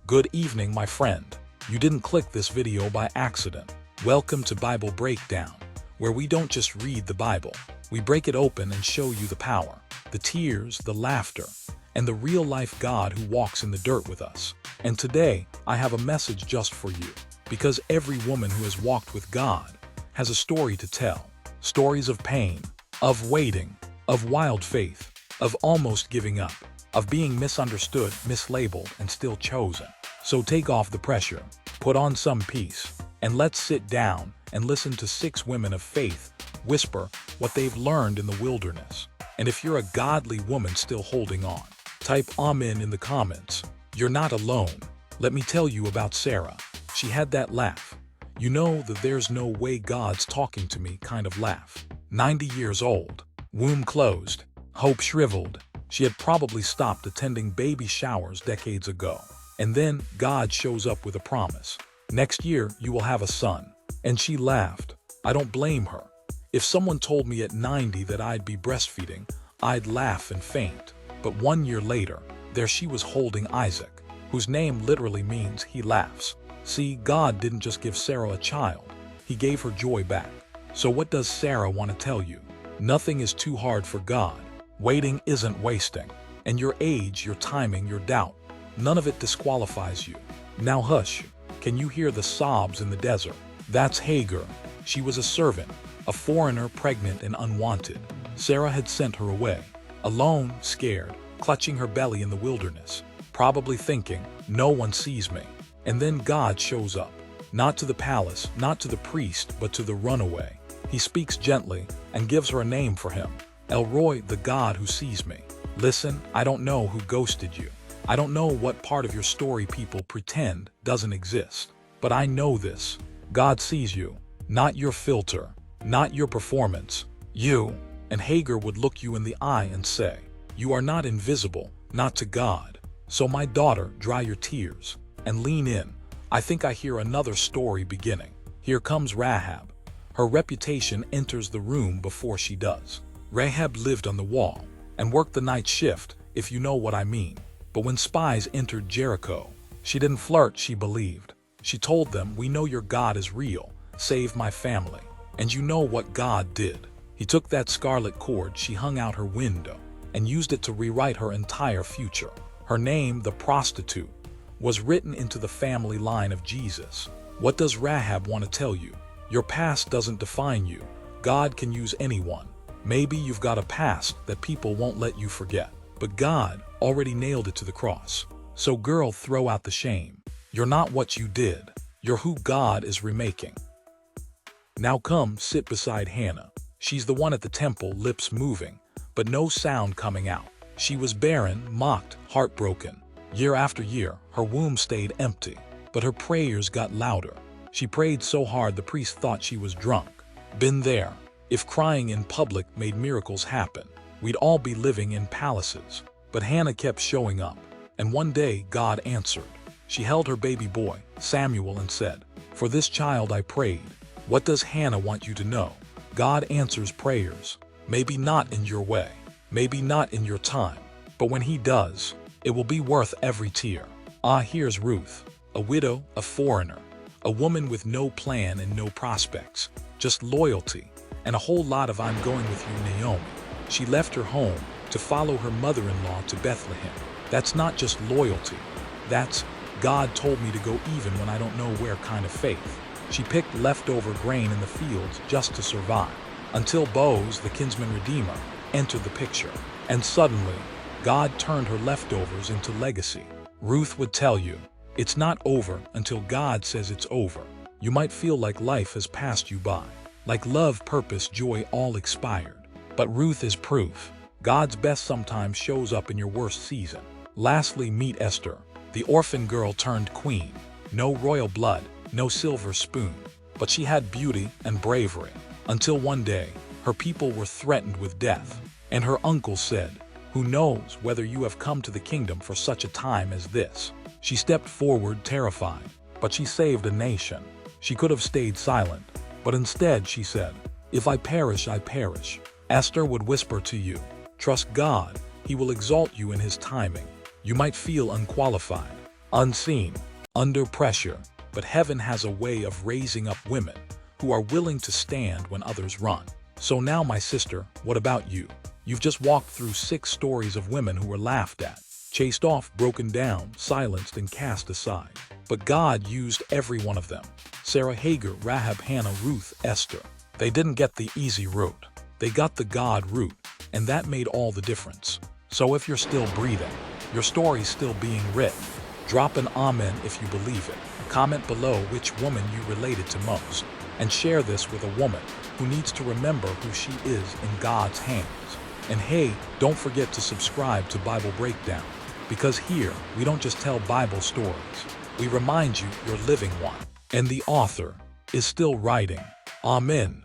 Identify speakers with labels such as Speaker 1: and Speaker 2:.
Speaker 1: Good evening, my friend. You didn't click this video by accident. Welcome to Bible Breakdown, where we don't just read the Bible. We break it open and show you the power, the tears, the laughter, and the real-life God who walks in the dirt with us. And today, I have a message just for you, because every woman who has walked with God has a story to tell. Stories of pain, of waiting, of wild faith, of almost giving up, of being misunderstood, mislabeled, and still chosen. So take off the pressure, put on some peace, and let's sit down and listen to 6 women of faith whisper what they've learned in the wilderness. And if you're a godly woman still holding on, type Amen in the comments. You're not alone. Let me tell you about Sarah. She had that laugh. You know, the "there's no way God's talking to me" kind of laugh. 90 years old, womb closed, hope shriveled. She had probably stopped attending baby showers decades ago. And then God shows up with a promise. Next year, you will have a son. And she laughed. I don't blame her. If someone told me at 90 that I'd be breastfeeding, I'd laugh and faint. But 1 year later, there she was holding Isaac, whose name literally means he laughs. See, God didn't just give Sarah a child. He gave her joy back. So what does Sarah want to tell you? Nothing is too hard for God. Waiting isn't wasting. And your age, your timing, your doubt, none of it disqualifies you. Now hush. Can you hear the sobs in the desert? That's Hagar. She was a servant, a foreigner, pregnant and unwanted. Sarah had sent her away, alone, scared, clutching her belly in the wilderness, probably thinking, no one sees me. And then God shows up, not to the palace, not to the priest, but to the runaway. He speaks gently and gives her a name for him. El Roi, the God who sees me. Listen, I don't know who ghosted you. I don't know what part of your story people pretend doesn't exist. But I know this. God sees you, not your filter, not your performance. You. And Hagar would look you in the eye and say, you are not invisible, not to God. So my daughter, dry your tears and lean in. I think I hear another story beginning. Here comes Rahab. Her reputation enters the room before she does. Rahab lived on the wall and worked the night shift, if you know what I mean. But when spies entered Jericho, she didn't flirt, she believed. She told them, we know your God is real. Save my family. And you know what God did? He took that scarlet cord she hung out her window and used it to rewrite her entire future. Her name, the prostitute, was written into the family line of Jesus. What does Rahab want to tell you? Your past doesn't define you. God can use anyone. Maybe you've got a past that people won't let you forget, but God already nailed it to the cross. So girl, throw out the shame. You're not what you did. You're who God is remaking. Now come sit beside Hannah. She's the one at the temple, lips moving, but no sound coming out. She was barren, mocked, heartbroken. Year after year, her womb stayed empty, but her prayers got louder. She prayed so hard the priest thought she was drunk. Been there. If crying in public made miracles happen, we'd all be living in palaces. But Hannah kept showing up, and one day God answered. She held her baby boy, Samuel, and said, for this child I prayed. What does Hannah want you to know? God answers prayers. Maybe not in your way, maybe not in your time, but when He does, it will be worth every tear. Here's Ruth, a widow, a foreigner, a woman with no plan and no prospects, just loyalty, and a whole lot of I'm going with you, Naomi. She left her home to follow her mother-in-law to Bethlehem. That's not just loyalty. That's God told me to go even when I don't know where kind of faith. She picked leftover grain in the fields just to survive, until Boaz, the kinsman redeemer, entered the picture. And suddenly, God turned her leftovers into legacy. Ruth would tell you, it's not over until God says it's over. You might feel like life has passed you by, like love, purpose, joy all expired. But Ruth is proof. God's best sometimes shows up in your worst season. Lastly, meet Esther, the orphan girl turned queen. No royal blood, no silver spoon, but she had beauty and bravery. Until one day, her people were threatened with death, and her uncle said, who knows whether you have come to the kingdom for such a time as this? She stepped forward terrified, but she saved a nation. She could have stayed silent, but instead she said, if I perish, I perish. Esther would whisper to you, trust God, He will exalt you in His timing. You might feel unqualified, unseen, under pressure, but heaven has a way of raising up women who are willing to stand when others run. So now, my sister, what about you? You've just walked through 6 stories of women who were laughed at, chased off, broken down, silenced, and cast aside. But God used every one of them. Sarah, Hagar, Rahab, Hannah, Ruth, Esther. They didn't get the easy route. They got the God route, and that made all the difference. So if you're still breathing, your story's still being written. Drop an amen if you believe it. Comment below which woman you related to most, and share this with a woman who needs to remember who she is in God's hands. And hey, don't forget to subscribe to Bible Breakdown, because here we don't just tell Bible stories. We remind you you're living one, and the author is still writing. Amen.